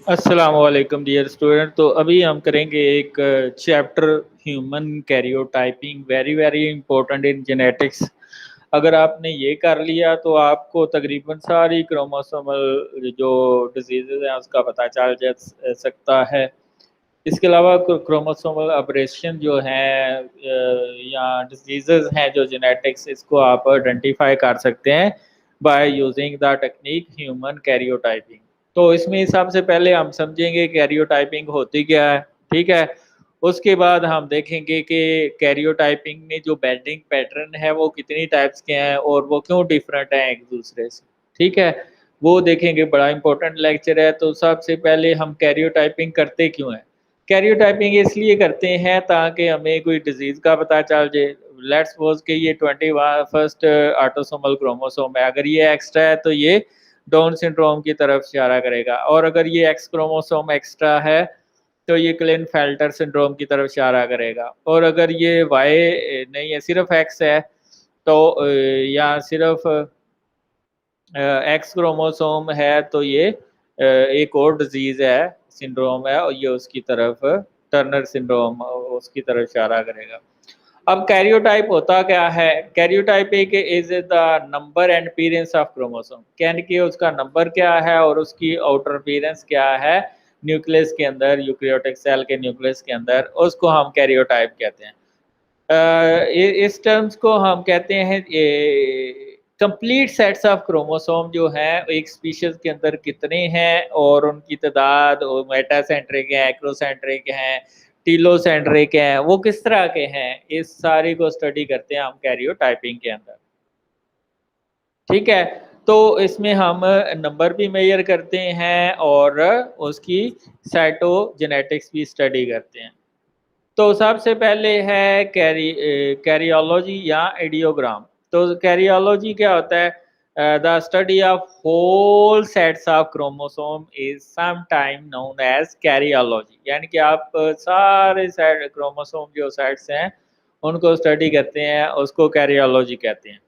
अस्सलाम वालेकुम dear student. तो अभी हम करेंगे एक chapter human karyotyping, very very important in genetics. अगर आपने ये कर लिया तो आपको तकरीबन सारी क्रोमोसोमल जो डिजीज़ेज़ हैं उसका पता चल जा सकता है। इसके अलावा क्रोमोसोमल अबरेशन जो हैं या डिजीज़ेज़ हैं जो जेनेटिक्स, इसको आप आइडेंटिफाई कर सकते हैं by using the technique human karyotyping. तो इसमें सबसे पहले हम समझेंगे कैरियोटाइपिंग होती क्या है, ठीक है? उसके बाद हम देखेंगे कि कैरियोटाइपिंग में जो बेंडिंग पैटर्न है वो कितनी टाइप्स के हैं और वो क्यों डिफरेंट हैं एक-दूसरे से, ठीक है? वो देखेंगे, बड़ा इम्पोर्टेंट लेक्चर है। तो सबसे पहले हम कैरियोटाइपिंग करते क्यों हैं? कैरियोटाइपिंग इसलिए करते हैं ताकि हमें कोई डिज़ीज़ का पता चल जाए। लेट्स सपोज़ कि ये 21st ऑटोसोमल क्रोमोसोम है, अगर ये एक्स्ट्रा है तो ये डाउन सिंड्रोम की तरफ इशारा करेगा, और अगर ये एक्स क्रोमोसोम एक्स्ट्रा है तो ये क्लिनफेल्टर सिंड्रोम की तरफ इशारा करेगा, और अगर ये वाई नहीं है, सिर्फ एक्स है, तो या सिर्फ एक्स क्रोमोसोम है तो ये एक और डिजीज़ है, सिंड्रोम है, और ये उसकी तरफ टर्नर सिंड्रोम उसकी तरफ इशारा करेगा। अब कैरियोटाइप होता क्या है? कैरियोटाइप एक is the number and appearance of chromosome, यानी कि उसका नंबर क्या है और उसकी आउटर अपीयरेंस क्या है न्यूक्लियस के अंदर, यूकेरियोटिक सेल के न्यूक्लियस के अंदर, उसको हम कैरियोटाइप कहते हैं। इस टर्म्स को हम कहते हैं कंप्लीट सेट्स ऑफ क्रोमोसोम जो हैं एक स्पीशीज के अंदर कितने हैं और उनकी तादाद, मेटासेंट्रिक हैं, एक्रोसेंट्रिक हैं, टीलोसेंट्रिक हैं, वो किस तरह के हैं, इस सारी को स्टडी करते हैं हम कैरियोटाइपिंग के अंदर, ठीक है? तो इसमें हम नंबर भी मेजर करते हैं और उसकी साइटोजेनेटिक्स भी स्टडी करते हैं। तो सबसे पहले है कैरियोलॉजी या आइडियोग्राम। तो कैरियोलॉजी क्या होता है? The study of whole sets of chromosome is sometime known as karyology, यानी कि आप सारे सेट क्रोमोसोम जो सेट्स हैं उनको स्टडी करते हैं, उसको कैरियोलॉजी कहते हैं।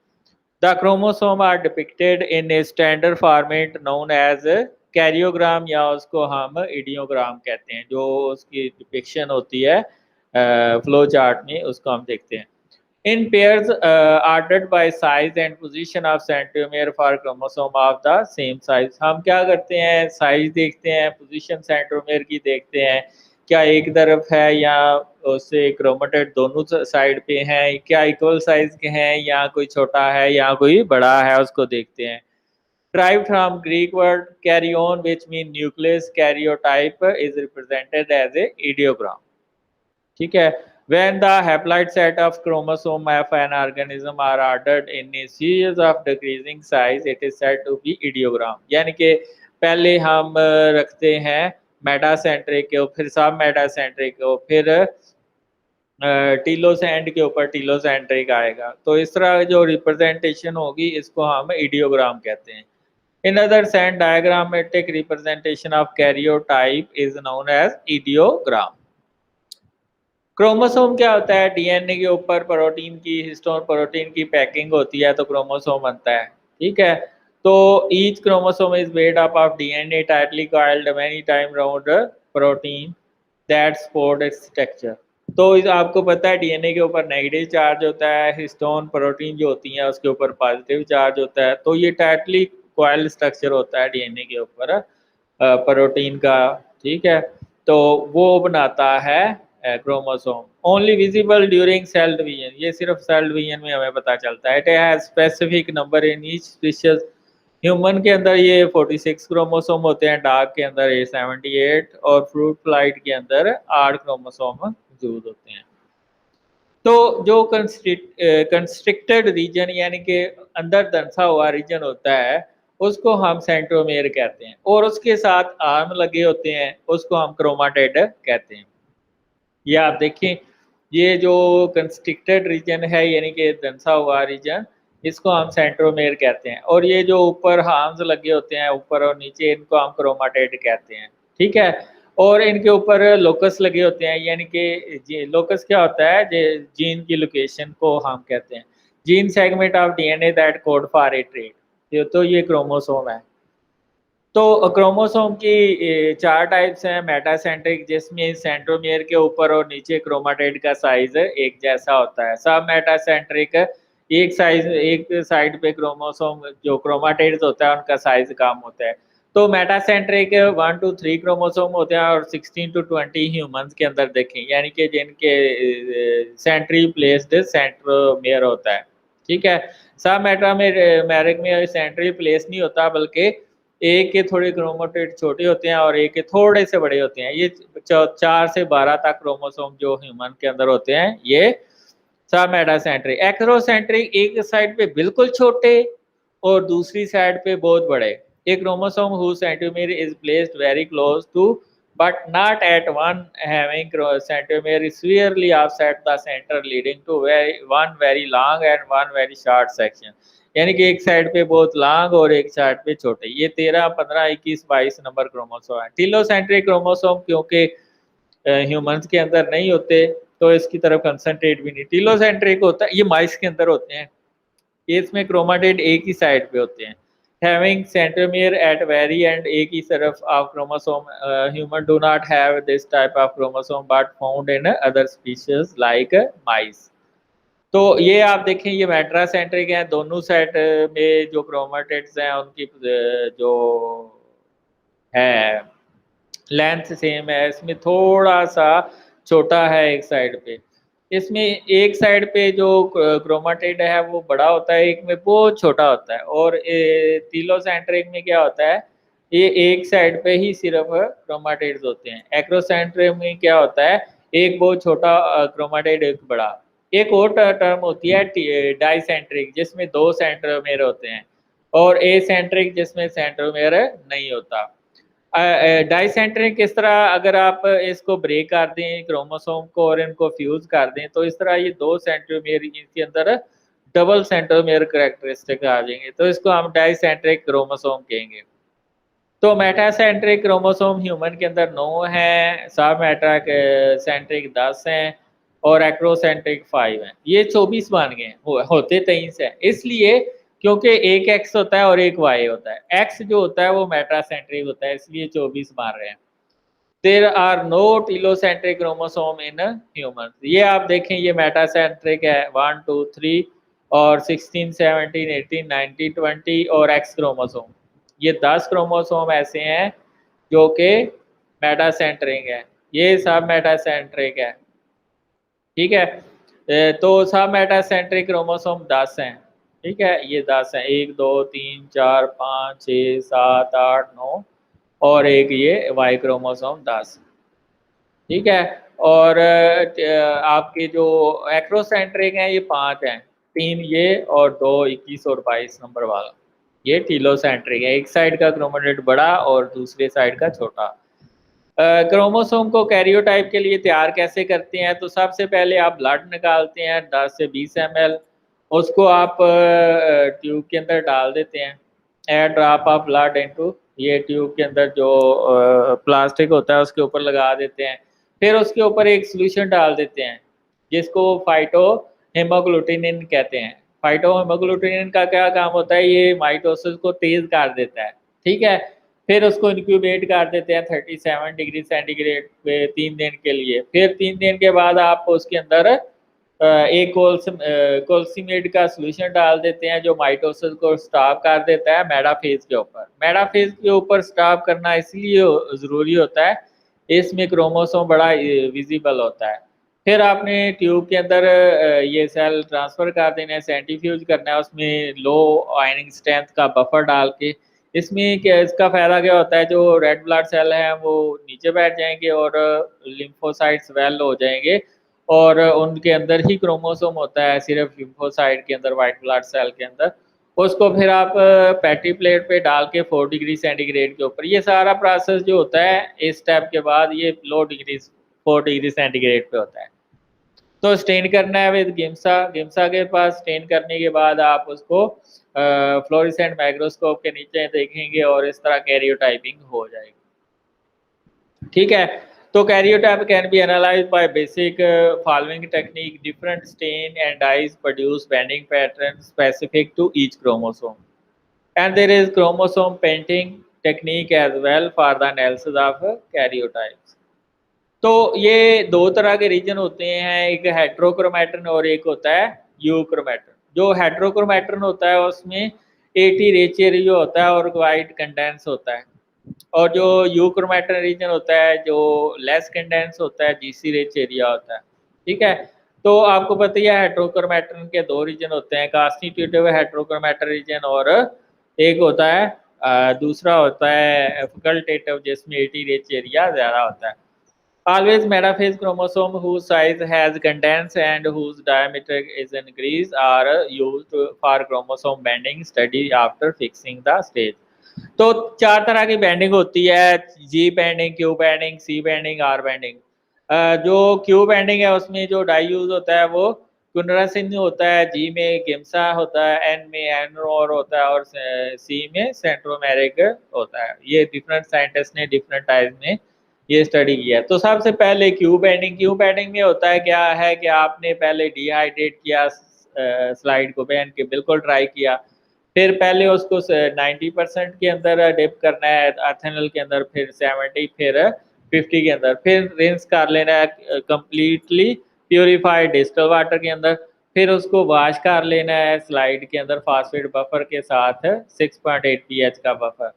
The chromosome are depicted in a standard format known as karyogram, या उसको हम इडियोग्राम कहते हैं, जो उसकी डिपिक्शन होती है फ्लो चार्ट में, उसको हम देखते हैं। इन pairs ordered bye size and position of centromere for chromosome of the same size. हम क्या करते हैं? साइज देखते हैं, पोजीशन सेंट्रोमियर की देखते हैं, क्या एक तरफ है या उससे क्रोमेटेड दोनों साइड पे हैं, क्या इक्वल साइज के हैं या कोई छोटा है या कोई बड़ा है, उसको देखते हैं। Derived from Greek word karyon, which mean nucleus, karyotype is represented as a ideogram, ठीक है? When the haploid set of chromosome of an organism are ordered in a series of decreasing size, it is said to be ideogram। यानी कि पहले हम रखते हैं metacentric को, फिर सब मेटासेंट्रिक को, फिर टीलोसेंट के ऊपर टीलोसेंट्रिक आएगा। तो इस तरह जो रिप्रेजेंटेशन होगी इसको हम इडियोग्राम कहते हैं। In other sense, diagrammatic representation of karyotype is known as ideogram। Chromosome क्या होता है? डीएनए के ऊपर प्रोटीन की, हिस्टोन प्रोटीन की पैकिंग होती है तो क्रोमोसोम बनता है, ठीक है? तो each chromosome is made up of DNA tightly coiled many time round protein that support its structure. तो आपको पता है डीएनए के ऊपर नेगेटिव चार्ज होता है, हिस्टोन प्रोटीन जो होती है उसके ऊपर पॉजिटिव चार्ज होता है, तो ये टाइटली कॉइल्ड स्ट्रक्चर होता है डीएनए के ऊपर प्रोटीन का, ठीक है? तो वो बनाता है chromosome. Only visible during cell division, ये सिर्फ सेल डिवीजन में हमें पता चलता है। It has specific number in each species. Human के अंदर ये 46 क्रोमोसोम होते हैं, डॉग के अंदर ये 78, और फ्रूट फ्लाइट के अंदर 8 क्रोमोसोम मौजूद होते हैं। तो जो कंस्ट्रिक्टेड रीजन यानी कि अंदर दंसा हुआ रीजन होता है उसको हम सेंट्रोमेयर कहते हैं, और उसके साथ आर्म लगे होते हैं उसको हम क्रोमाटिड कहते हैं। ये आप देखें, ये जो कंस्ट्रिक्टेड रीजन है यानी कि दंसा हुआ रीजन, इसको हम सेंट्रोमेयर कहते हैं, और ये जो ऊपर हार्म्स लगे होते हैं ऊपर और नीचे, इनको हम क्रोमाटिड कहते हैं, ठीक है? और इनके ऊपर लोकस लगे होते हैं, यानी कि लोकस क्या होता है? जीन की लोकेशन को हम कहते हैं। Gene segment of DNA that code for a trait, तो ये क्रोमोसोम है। तो क्रोमोसोम की 4 टाइप्स हैं। मेटासेंट्रिक, जिसमें सेंट्रोमियर के ऊपर और नीचे क्रोमाटिड का साइज़ एक जैसा होता है। सब मेटासेंट्रिक, एक साइड पे क्रोमोसोम जो क्रोमाटिड्स होता है उनका साइज़ कम होता है। तो मेटासेंट्रिक 1 टू 3 क्रोमोसोम होते हैं और 16 टू 20 ह्यूमन्स के अंदर देखें, यानी कि जिनके सेंट्री प्लेस्ड सेंट्रोमियर होता है, ठीक है? सब मेटामेरिक में सेंट्री प्लेस नहीं होता, बल्कि एक के थोड़े क्रोमाटिड छोटे होते हैं और एक के थोड़े से बड़े होते हैं। ये 4 से 12 तक क्रोमोसोम जो ह्यूमन के अंदर होते हैं, ये सब मेटासेंट्रिक। एक्रोसेंट्रिक, एक साइड पे बिल्कुल छोटे और दूसरी साइड पे बहुत बड़े। A chromosome whose centromere is placed very close to but not at one having centromere is severely offset the center, leading to one very long and one very short section। यानी कि एक side पे बहुत long और एक side पे छोटे। ये 13, 15, 21, 22 नंबर क्रोमोसोम है। टीलोसेंट्रिक क्रोमोसोम क्योंकि ह्यूमंस के अंदर नहीं होते, तो इसकी तरफ कंसंट्रेट भी नहीं। टीलोसेंट्रिक होता है, ये माइस के अंदर होते हैं। इसमें क्रोमाटिड एक ही साइड पे होते हैं। Having centromere at very end, एक ही तरफ of chromosome. Human do not have this type of chromosome but found in other species like mice. तो ये आप देखें, ये मेट्रासेंट्रिक है। दोनों साइड में जो क्रोमाटिड्स हैं उनकी जो है लेंथ सेम है। इसमें थोड़ा-सा छोटा है एक साइड पे। इसमें एक साइड पे जो क्रोमाटिड है वो बड़ा होता है, एक में बहुत छोटा होता है। और टीलोसेंट्रिक में क्या होता है, ये एक साइड पे ही सिर्फ़ क्रोमाटिड्स होते हैं। एक्रोसेंट्रिक में क्या होता है, एक बहुत छोटा क्रोमाटिड, एक बड़ा। एक और टर्म होती है डाइसेंट्रिक, जिसमें 2 सेंट्रोमेयर होते हैं, और एसेंट्रिक जिसमें सेंट्रोमेयर नहीं होता। डाइसेंट्रिक किस तरह, अगर आप इसको ब्रेक कर दें क्रोमोसोम को और इनको फ्यूज़ कर दें, तो इस तरह ये 2 सेंट्रोमियर इनके अंदर डबल सेंट्रोमियर कैरेक्टरिस्टिक आ जाएँगे, तो इसको हम डाइसेंट्रिक क्रोमोसोम कहेंगे। तो मेटासेंट्रिक क्रोमोसोम ह्यूमन के अंदर 9 हैं, सब सेंट्रिक 10 हैं और एक्रोसेंट्रिक 5 हैं। ये 24 बन गए हैं, होते 23 हैं। इसलिए क्योंकि एक एक्स होता है और एक वाई होता है। एक्स जो होता है वो मेटासेंट्रिक होता है, इसलिए 24 बन रहे हैं। There are no telocentric chromosome in humans. ये आप देखें, ये मेटासेंट्रिक है 1, 2, 3 और 16, 17, 18, 19, 20 और एक्स क्रोमोसोम। ये 10 क्रोमोसोम ऐसे हैं जो कि मेटासेंट्रिक है। ये सब मेटासेंट्रिक है, ठीक है? तो सब मेटासेंट्रिक क्रोमोसोम 10 हैं, ठीक है? ये 10 हैं, 1, 2, 3, 4, 5, 6, 7, 8, 9 और एक ये वाई क्रोमोसोम 10, ठीक है? और आपके जो एक्रोसेंट्रिक हैं ये 5 हैं, 3 ये और 2 21 और 22 नंबर वाला। ये टीलोसेंट्रिक है, एक साइड का क्रोमाटिड बड़ा और दूसरे साइड का छोटा। क्रोमोसोम को कैरियोटाइप के लिए तैयार कैसे करते हैं? तो सबसे पहले आप ब्लड निकालते हैं 10 से 20 ml, उसको आप ट्यूब के अंदर डाल देते हैं। Add drop of blood into, ये ट्यूब के अंदर जो प्लास्टिक होता है उसके ऊपर लगा देते हैं। फिर उसके ऊपर एक सॉल्यूशन डाल देते हैं, जिसको फाइटो हेमोग्लूटिनिन कहते हैं। फाइटो हेमोग्लूटिनिन का क्या काम होता है? ये माइटोसिस को तेज़ कर देता है, ठीक है? फिर उसको इंक्यूबेट कर देते हैं 37 डिग्री सेंटीग्रेड पे 3 दिन के लिए। फिर 3 दिन के बाद आप उसके अंदर एक कोल्सीमेट का सॉल्यूशन डाल देते हैं, जो माइटोसिस को स्टॉप कर देता है मेटाफेज़ के ऊपर। मेटाफेज़ के ऊपर स्टॉप करना इसलिए ज़रूरी होता है, इसमें क्रोमोसोम बड़ा विज़िबल होता है। फिर आपने ट्यूब के अंदर ये सेल ट्रांसफ़र कर देना है, सेंट्रीफ्यूज करना है, उसमें लो आयनिंग स्ट्रेंथ का बफर डाल के। इसमें क्या, इसका फ़ायदा क्या होता है, जो रेड ब्लड सेल हैं वो नीचे बैठ जाएँगे और लिम्फोसाइट्स वेल हो जाएँगे और उनके अंदर ही क्रोमोसोम होता है, सिर्फ़ लिम्फोसाइट के अंदर, व्हाइट ब्लड सेल के अंदर। उसको फिर आप पैटी प्लेट पे डाल के 4 डिग्री सेंटीग्रेड के ऊपर, ये सारा प्रोसेस जो होता है इस स्टेप के बाद ये 4 डिग्री सेंटीग्रेड पे होता है। तो स्टेन करना है विद गिम्सा। गिम्सा के पास स्टेन करने के बाद आप उसको फ्लोरेसेंट माइक्रोस्कोप के नीचे देखेंगे और इस तरह कैरियोटाइपिंग हो जाएगी, ठीक है? तो karyotype can be analysed by basic following technique, different stain and dyes produce banding pattern specific to each chromosome, and there is chromosome painting, technique as well for the analysis of karyotypes. तो ये दो तरह के reason होते हैं, एक हेट्रोक्रोमैटन और एक होता है यूक्रोमैटन। जो हेट्रोक्रोमैटन होता है उसमें 80 रेचियर जो होता है और वाइट कंडेंस होता है, और जो यूक्रोमैटन रीजन होता है जो लेस कंडेंस होता है, जीसी रिच एरिया होता है। ठीक है, तो आपको पता ही है हेट्रोक्रोमैटन के दो रीजन होते हैं, कॉन्स्टिट्यूटिव हेट्रोक्रोमैटन रीजन और एक होता है दूसरा होता है फैकल्टेटिव जिसमें 80 रिच एरिया ज़्यादा होता है। Always metaphase chromosome whose size has condensed and whose diameter is increased are used for chromosome bending study after fixing the stage। तो चार तरह की बैंडिंग होती है, G banding, Q banding, C banding, R banding. जो Q banding है उसमें जो डाई यूज होता है वो कुंडरासिन होता है, जी में गिम्सा होता है, एन में एनरोर होता है और सी में सेंट्रोमेरिक होता है। ये डिफरेंट साइंटिस्ट ने डिफरेंट टाइप में ये स्टडी किया है। तो सबसे पहले क्यू बैंडिंग में होता है क्या है कि आपने पहले डिहाइड्रेट किया स्लाइड को, पहन के बिल्कुल ड्राई किया, फिर पहले उसको 90% के अंदर डिप करना है एथेनॉल के अंदर, फिर 70, फिर 50 के अंदर, फिर रिंस कर लेना है कंप्लीटली प्योरीफाइड डिस्टिल वाटर के अंदर, फिर उसको वॉश कर लेना है स्लाइड के अंदर फास्फेट बफर के साथ 6.8 pH का बफर,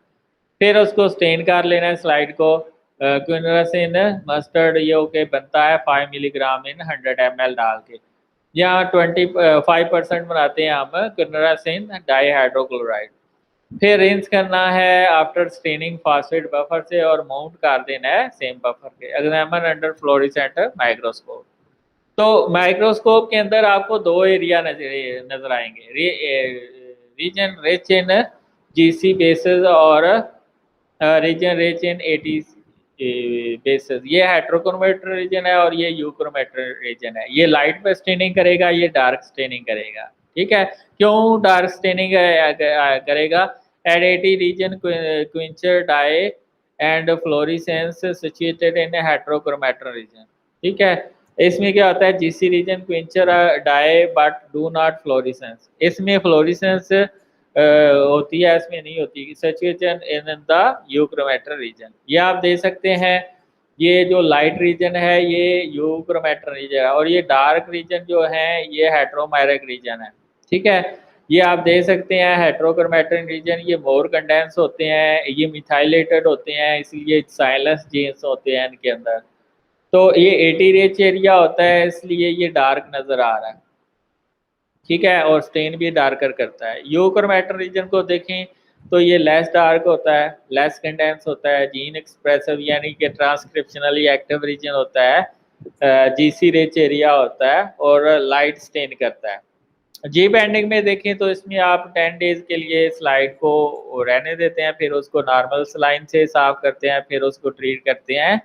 फिर उसको स्टेन कर लेना है स्लाइड को क्विनरासिन मस्टर्ड ये ओके बनता है 5 मिलीग्राम इन 100 ml डाल के, यहाँ 25% बनाते हैं हम क्विनरासिन डाईहाइड्रोक्लोराइड। फिर रिंस करना है आफ्टर स्टेनिंग फास्फेट बफर से और माउंट कर देना है सेम बफर के। Examine under fluorescent microscope. तो माइक्रोस्कोप के अंदर आपको दो एरिया नजर आएंगे, region rich in GC bases और रीजन रिच इन 80 बेसिस। ये हेट्रोक्रोमैटर रीजन है और ये यूक्रोमैटर रीजन है। ये लाइट पे स्टेनिंग करेगा, ये डार्क स्टेनिंग करेगा। ठीक है, क्यों डार्क स्टेनिंग करेगा? A T region quencher dye and fluorescence situated in heterochromatin region. ठीक है, इसमें क्या होता है, GC region quencher dye but do not fluorescence. इसमें फ्लोरिसेंस होती है, इसमें नहीं होती। Situation in the euchromatin region, ये आप देख सकते हैं। ये जो लाइट रीजन है ये यूक्रोमैटर रीजन है और ये डार्क रीजन जो है ये हेट्रोमेरिक रीजन है। ठीक है, ये आप देख सकते हैं हेट्रोक्रोमैटर रीजन ये मोर कंडेंस होते हैं, ये मिथाइलेटेड होते हैं, इसलिए साइलेंस जीन्स होते हैं इनके अंदर। तो ये 80 रिच एरिया होता है इसलिए ये डार्क नजर आ रहा है। ठीक है, और स्टेन भी डार्कर करता है। यूक्रोमैटर रीजन को देखें तो ये लेस डार्क होता है, लेस कंडेंस होता है, जीन एक्सप्रेसिव यानी कि ट्रांसक्रिप्शनली एक्टिव रीजन होता है, जीसी रिच एरिया होता है और लाइट स्टेन करता है। जी बैंडिंग में देखें तो इसमें आप 10 डेज के लिए स्लाइड को रहने देते हैं, फिर उसको नॉर्मल सलाइन से साफ करते हैं, फिर उसको ट्रीट करते हैं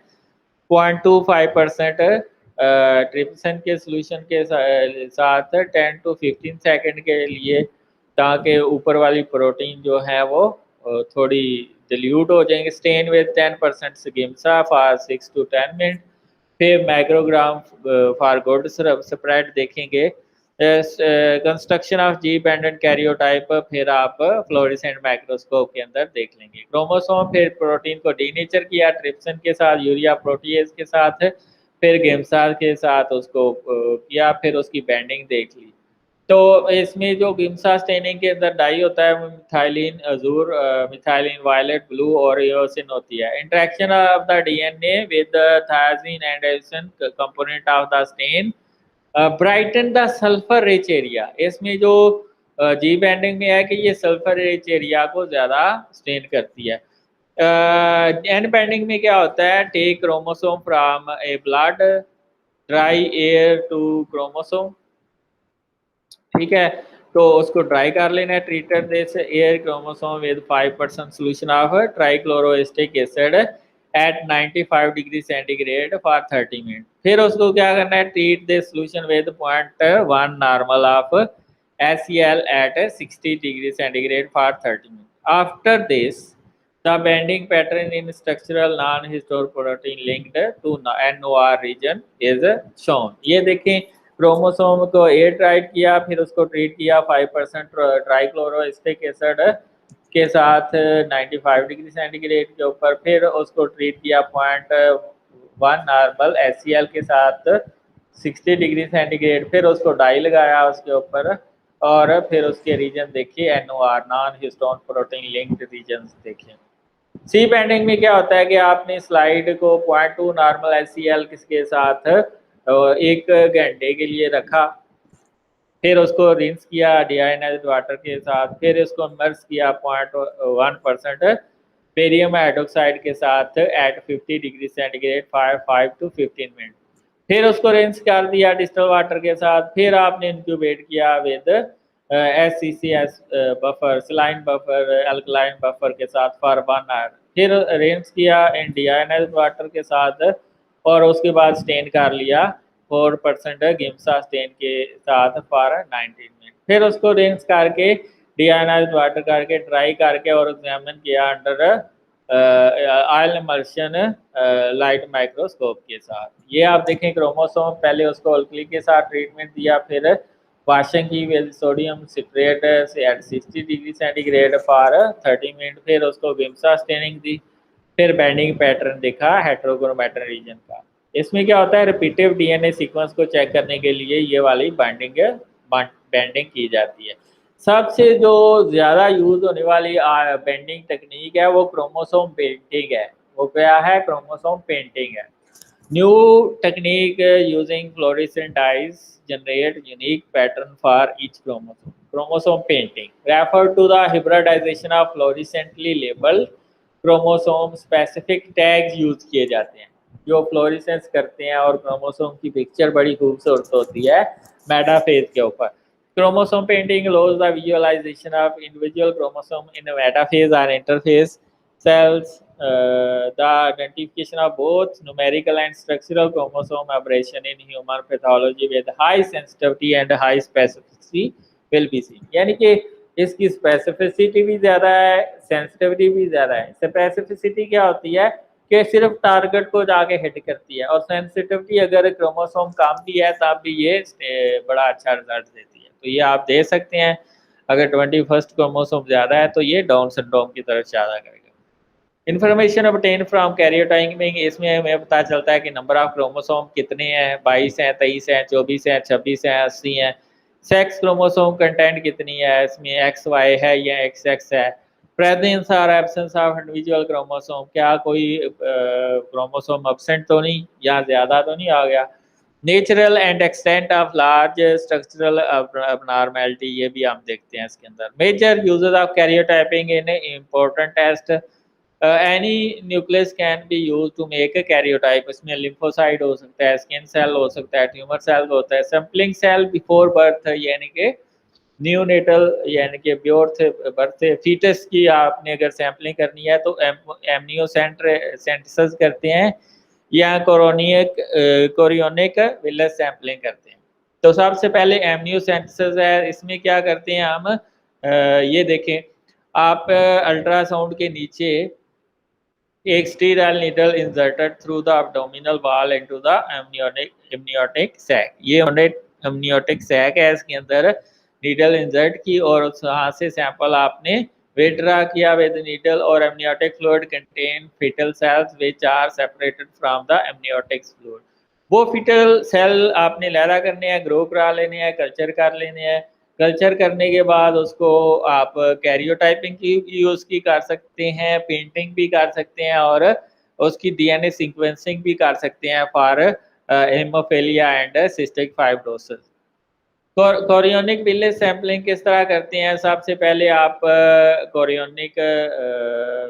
0.25% ट्रिप्सिन के सोल्यूशन के साथ 10 to 15 सेकंड के लिए, ताकि ऊपर वाली प्रोटीन जो है वो थोड़ी डिल्यूट हो जाएंगे। Stain with 10% Giemsa for 6 to 10 minute. फिर माइक्रोग्राम फॉर गुड स्प्रेड देखेंगे। Construction of G pendant karyotype फिर आप फ्लोरेसेंट माइक्रोस्कोप के अंदर देख लेंगे। क्रोमोसोम फिर प्रोटीन को डीनेचर किया ट्रिप्सिन के साथ, यूरिया प्रोटीएज के साथ, फिर गेम्सा के साथ उसको किया, फिर उसकी बैंडिंग देख ली। तो इसमें जो गिम्सा स्टेनिंग के अंदर डाई होता है methylene azure, methylene violet, blue और एओसिन होती है। Interaction of the DNA with thiazine and eosin component of the stain brighten the sulphur rich area. इसमें जो जी बैंडिंग में है कि ये सल्फर रिच एरिया को ज़्यादा स्टेन करती है। एन बैंडिंग में क्या होता है, take chromosome from a blood dry air to chromosome. ठीक है, तो उसको ड्राई कर लेना है, treated this air chromosome with 5% solution of trichloroacetic acid at 95 degree centigrade for 30 minute. फिर उसको क्या करना है, treat this solution with 0.1 normal of HCl at 60 degree centigrade for 30 minute. After this the banding pattern in structural non histone protein linked to NOR reason is shown. ये देखें, chromosome को air tight किया, फिर उसको ट्रीट किया 5% ट्राइक्लोरोएस्टिक acid के साथ 95 degree centigrade के ऊपर, फिर उसको ट्रीट किया 0.1 नॉर्मल HCl के साथ 60 डिग्री सेंटीग्रेड, फिर उसको डाई लगाया उसके ऊपर, और फिर उसके रीजन देखिए NOR non histone protein linked region देखें। सी बेंडिंग में क्या होता है कि आपने स्लाइड को 0.2 नॉर्मल HCl के साथ 1 घंटे के लिए रखा, फिर उसको रिंस किया डीआयोनाइज्ड वाटर के साथ, फिर इसको इमर्स किया 0.1% बेरियम हाइड्रोक्साइड के साथ at 50 degree centigrade 5 to 15 minute, फिर उसको रिंस कर दिया डिस्टल वाटर के साथ, फिर आपने इंक्यूबेट किया with SCCS buffer, saline buffer, alkaline buffer के साथ फॉर 1 आवर, फिर रिंस किया इन डीआयोनाइज्ड वाटर के साथ, और उसके बाद स्टेन कर लिया 4% गिम्सा स्टेन के साथ फॉर 19 मिनट, फिर उसको रिंस करके डीआयोनाइज्ड वाटर करके ड्राई करके और एग्जामिन किया under oil emulsion light microscope के साथ। ये आप देखें क्रोमोसोम, पहले उसको अल्कली के साथ ट्रीटमेंट दिया, फिर वाशिंग की with sodium citrate at 60 degree centigrade for 30 minute, फिर उसको गिम्सा स्टेनिंग दी, फिर बेंडिंग पैटर्न देखा हेट्रोक्रोमैटिन रीजन का। इसमें क्या होता है, रिपीटिव डीएनए सीक्वेंस को चेक करने के लिए ये वाली बेंडिंग की जाती है। सबसे जो ज़्यादा यूज होने वाली बेंडिंग टेक्निक है वो क्रोमोसोम पेंटिंग है। वो क्या है? क्रोमोसोम पेंटिंग है। New technique using fluorescent dyes generate unique pattern for each chromosome. Chromosome painting refer to the hybridization of fluorescently labeled chromosome specific tags use किए जाते हैं जो फ्लोरेसेंस करते हैं, और क्रोमोसोम की पिक्चर बड़ी खूबसूरत होती है मेटाफेज के ऊपर। Chromosome painting allows the visualization of individual chromosome in a metaphase or interphase cells, the identification of both numerical and structural chromosome aberration in human pathology with high sensitivity and high specificity will be seen। यानी कि इसकी specificity भी ज़्यादा है, sensitivity भी ज़्यादा है। Specificity क्या होती है कि सिर्फ टारगेट को जाके हिट करती है, और सेंसिटिविटी अगर क्रोमोसोम कम भी है तब भी ये बड़ा अच्छा रिजल्ट देती है। तो ये आप दे सकते हैं, अगर 21st क्रोमोसोम ज़्यादा है तो ये डाउन सिंड्रोम की तरफ इशारा करेगा। इन्फॉर्मेशन ऑब्टेन फ्रॉम कैरियोटाइपिंग, इसमें हमें पता चलता है कि नंबर ऑफ क्रोमोसोम कितने हैं, 22 हैं, 23 हैं, 24 हैं, 26 हैं, 80 हैं। सेक्स क्रोमोसोम कंटेंट कितनी है, इसमें XY है या XX है। प्रेजेंस और एब्सेंस ऑफ इंडिविजुअल क्रोमोसोम, क्या कोई क्रोमोसोम एब्सेंट तो नहीं या ज़्यादा तो नहीं आ गया। Natural and extent of large structural abnormality, ये भी हम देखते हैं इसके अंदर। Major uses of karyotyping in important test, any nucleus can be use to make a karyotype. इसमें लिम्फोसाइट हो सकता है, स्किन सेल हो सकता है, ट्यूमर सेल होता है, सैम्पलिंग सेल बिफोर बर्थ, यानी कि न्यूनेटल यानी कि बर्थ फीटस की आपने अगर सैम्पलिंग करनी है तो एमनियो सेंटेसिस करते हैं या कोरियोनिक विलस सैम्पलिंग करते हैं। तो सबसे पहले एमनियो सेंटेसिस है, इसमें क्या करते हैं हम, ये देखें आप, अल्ट्रासाउंड के नीचे एक sterile needle inserted through the abdominal wall into the amniotic sac. ये एमनियोटिक सैक है, इसके अंदर नीडल इंसर्ट की और वहाँ से सैंपल आपने विड्रा किया विद नीडल, और amniotic fluid contain fetal cells which are separated from the amniotic fluid. वो फीटल सेल आपने लैदा करने हैं, ग्रो करा लेने हैं, कल्चर कर लेने हैं। कल्चर करने के बाद उसको आप कैरियोटाइपिंग की यूज़ की कर सकते हैं, पेंटिंग भी कर सकते हैं, और उसकी डीएनए सीक्वेंसिंग भी कर सकते हैं for haemophilia and cystic fibrosis. Chorionic villus sampling किस तरह करते हैं? सबसे पहले आप कोरियोनिक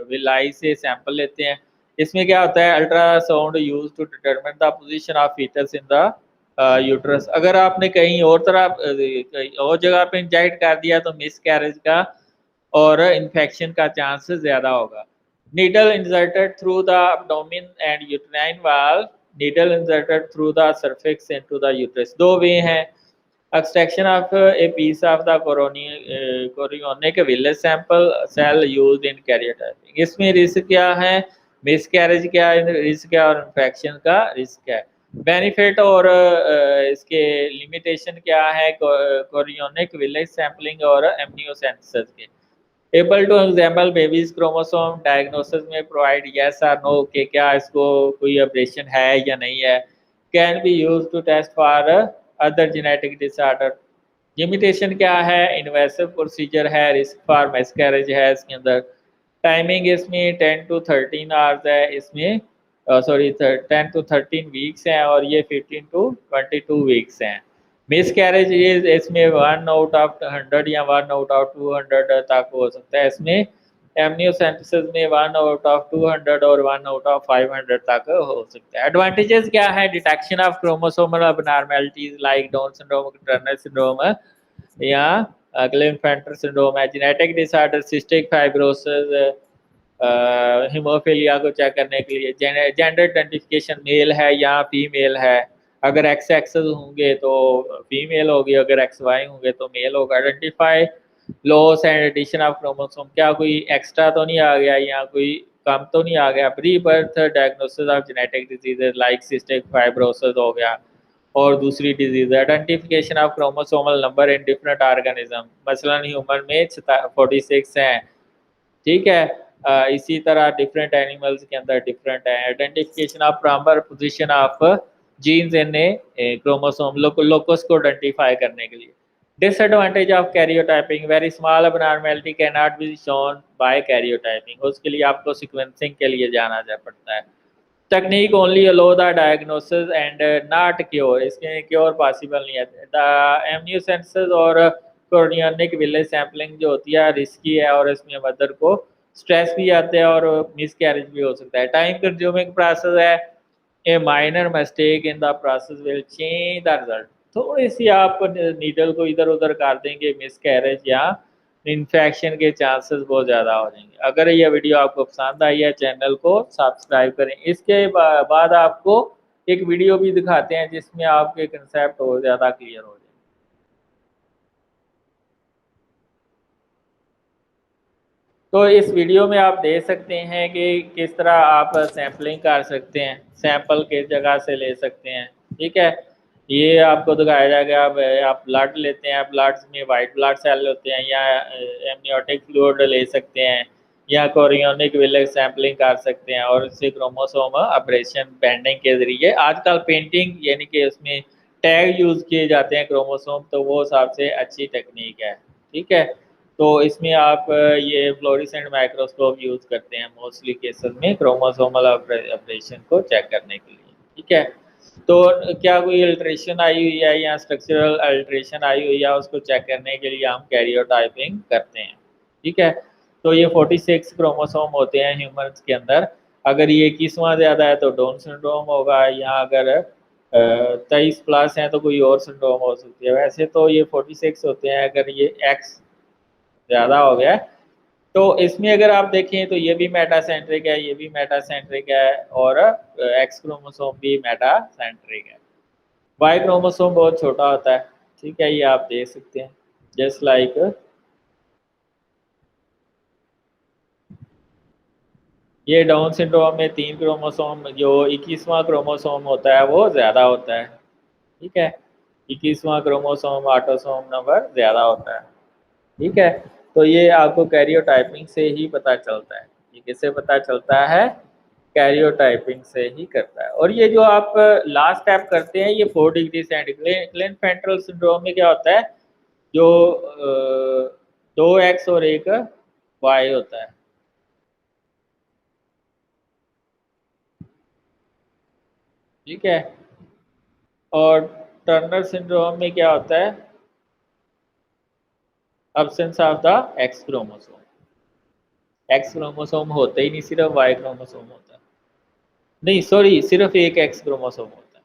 विलाई से सैंपल लेते हैं। इसमें क्या होता है, ultrasound use to determine the position of fetus in the uterus. अगर आपने कहीं और तरफ कहीं और जगह पे इंजेक्ट कर दिया तो मिसकैरेज का और इन्फेक्शन का चांस ज़्यादा होगा। Needle inserted through the abdomen and uterine wall, needle inserted through the cervix into the uterus. दो वे हैं, extraction of a piece of the chorionic villus sample cell used in karyotyping। इसमें risk क्या है, miscarriage क्या risk है, और infection का risk है। बेनिफिट और इसके लिमिटेशन क्या है कोरियोनिक विलेज सैम्पलिंग और एमनियोसेंटेसिस के। Able to example babies chromosome diagnosis में प्रोवाइड यस और नो कि क्या इसको कोई ऑपरेशन है या नहीं है। Can be use to test for other genetic disorder. Limitation क्या है, इन्वेसिव प्रोसीजर है, रिस्क फॉर मिसकैरेज है इसके अंदर। टाइमिंग इसमें 10 to 13 आवर्स है इसमें, सॉरी 10 to 13 वीक्स हैं, और ये 15 to 22 वीक्स हैं। मिस कैरेज ये इसमें 1 आउट ऑफ 100 या 1 आउट ऑफ 200 तक हो सकता है। इसमें एमनियोसेंटेसिस में 1 आउट ऑफ 200 और 1 आउट ऑफ 500 तक हो सकता है। एडवांटेजेस क्या है, detection of chromosomal abnormalities like Down syndrome, Turner syndrome या ग्लिनफेंटर सिंड्रोम है। Genetic disorder, cystic fibrosis, haemophilia को चेक करने के लिए। जेंडर आइडेंटिफिकेशन, मेल है या फीमेल है। अगर एक्स एक्सेस होंगे तो फीमेल होगी, अगर एक्स वाई होंगे तो मेल होगा। Identify loss and addition of chromosome, क्या कोई एक्स्ट्रा तो नहीं आ गया या कोई कम तो नहीं आ गया। Pre birth diagnosis of genetic diseases like cystic fibrosis हो गया, और दूसरी disease identification of chromosomal number in different organism, मसलन ह्यूमन में 46 हैं, ठीक है। इसी तरह डिफरेंट एनिमल्स के अंदर डिफरेंट है। Identification of proper position of genes in a chromosome, locus को आइडेंटिफाई करने के लिए। Disadvantage of karyotyping, very small abnormality can not be shown by karyotyping, उसके लिए आपको सीक्वेंसिंग के लिए जाना जा पड़ता है। Technique only aloe the diagnosis and not cure, इसके क्योर पॉसिबल नहीं है। द एमनियोसेंसेस और कोरियोनिक विलेज सैम्पलिंग जो होती है रिस्की है, और इसमें मदर को स्ट्रेस भी आते हैं और मिस कैरेज भी हो सकता है। टाइम कंज्यूमिंग प्रोसेस है, ए minor mistake in the process will change the result. थोड़ी सी आप नीडल को इधर उधर कर देंगे, मिस कैरेज या इन्फेक्शन के चांसेस बहुत ज़्यादा हो जाएंगे। अगर ये वीडियो आपको पसंद आई है, चैनल को सब्सक्राइब करें। इसके बाद आपको एक वीडियो भी दिखाते हैं जिसमें आपके कंसेप्ट और ज़्यादा क्लियर हो जाए। तो इस वीडियो में आप देख सकते हैं कि किस तरह आप सैम्पलिंग कर सकते हैं, सैंपल किस जगह से ले सकते हैं, ठीक है। ये आपको दिखाया जाएगा। आप ब्लड लेते हैं, ब्लड में वाइट ब्लड सेल होते हैं, या एमनियोटिक फ्लूइड ले सकते हैं, या कोरियोनिक विलेज सैम्पलिंग कर सकते हैं, और इससे क्रोमोसोम ऑपरेशन बेंडिंग के जरिए। आजकल पेंटिंग यानी कि उसमें टैग यूज़ किए जाते हैं क्रोमोसोम, तो वो सबसे अच्छी टेक्निक है, ठीक है। तो इसमें आप ये फ्लोरेसेंट माइक्रोस्कोप यूज़ करते हैं मोस्टली केसेस में क्रोमोसोमल ऑपरेशन को चेक करने के लिए, ठीक है। तो क्या कोई अल्ट्रेशन आई हुई है या स्ट्रक्चरल अल्ट्रेशन आई हुई है, उसको चेक करने के लिए हम कैरियोटाइपिंग करते हैं, ठीक है। तो ये 46 क्रोमोसोम होते हैं ह्यूमंस के अंदर। अगर ये 21वां ज़्यादा है तो डाउन सिंड्रोम होगा, या अगर 23 प्लस हैं तो कोई और सिंड्रोम हो सकती है। वैसे तो ये 46 होते हैं, अगर ये एक्स ज़्यादा हो गया है तो इसमें अगर आप देखें तो ये भी मेटासेंट्रिक है, ये भी मेटासेंट्रिक है, और एक्स क्रोमोसोम भी मेटासेंट्रिक है। वाई क्रोमोसोम बहुत छोटा होता है, ठीक है, ये आप देख सकते हैं। जस्ट लाइक ये डाउन सिंड्रोम में 3 क्रोमोसोम, जो 21वां क्रोमोसोम होता है वो ज़्यादा होता है, ठीक है। 21वां क्रोमोसोम ऑटोसोम नंबर ज़्यादा होता है, ठीक है। तो ये आपको कैरियोटाइपिंग से ही पता चलता है। ये किससे पता चलता है, कैरियोटाइपिंग से ही करता है। और ये जो आप लास्ट स्टेप करते हैं, ये 4 डिग्री सेंटीग्रेड क्लिनफेंटर सिंड्रोम में क्या होता है, जो 2 एक्स और 1 वाई होता है, ठीक है। और टर्नर सिंड्रोम में क्या होता है, absence of the x chromosome. X chromosome होता ही नहीं, सिर्फ वाई क्रोमोसोम होता है। नहीं सॉरी, सिर्फ एक एक्स क्रोमोसोम होता है।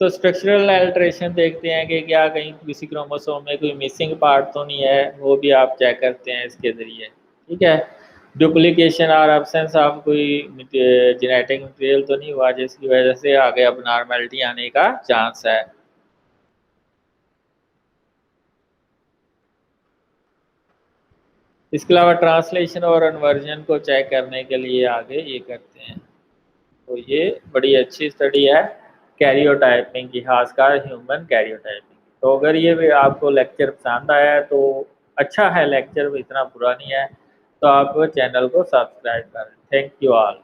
तो स्ट्रक्चरल अल्टरेशन देखते हैं कि क्या कहीं किसी क्रोमोसोम में कोई मिसिंग पार्ट तो नहीं है, वो भी आप चेक करते हैं इसके ज़रिए, ठीक है। डुप्लीकेशन और एब्सेंस ऑफ कोई जेनेटिक मटेरियल तो नहीं हुआ जिसकी वजह से आगे अबनॉर्मैलिटी आने का चांस है। इसके अलावा ट्रांसलेशन और कन्वर्जन को चेक करने के लिए आगे ये करते हैं। तो ये बड़ी अच्छी स्टडी है कैरियोटाइपिंग की, खासकर ह्यूमन कैरियोटाइपिंग। तो अगर ये भी आपको लेक्चर पसंद आया है तो अच्छा है लेक्चर, इतना बुरा नहीं है, तो आप चैनल को सब्सक्राइब करें। Thank you all.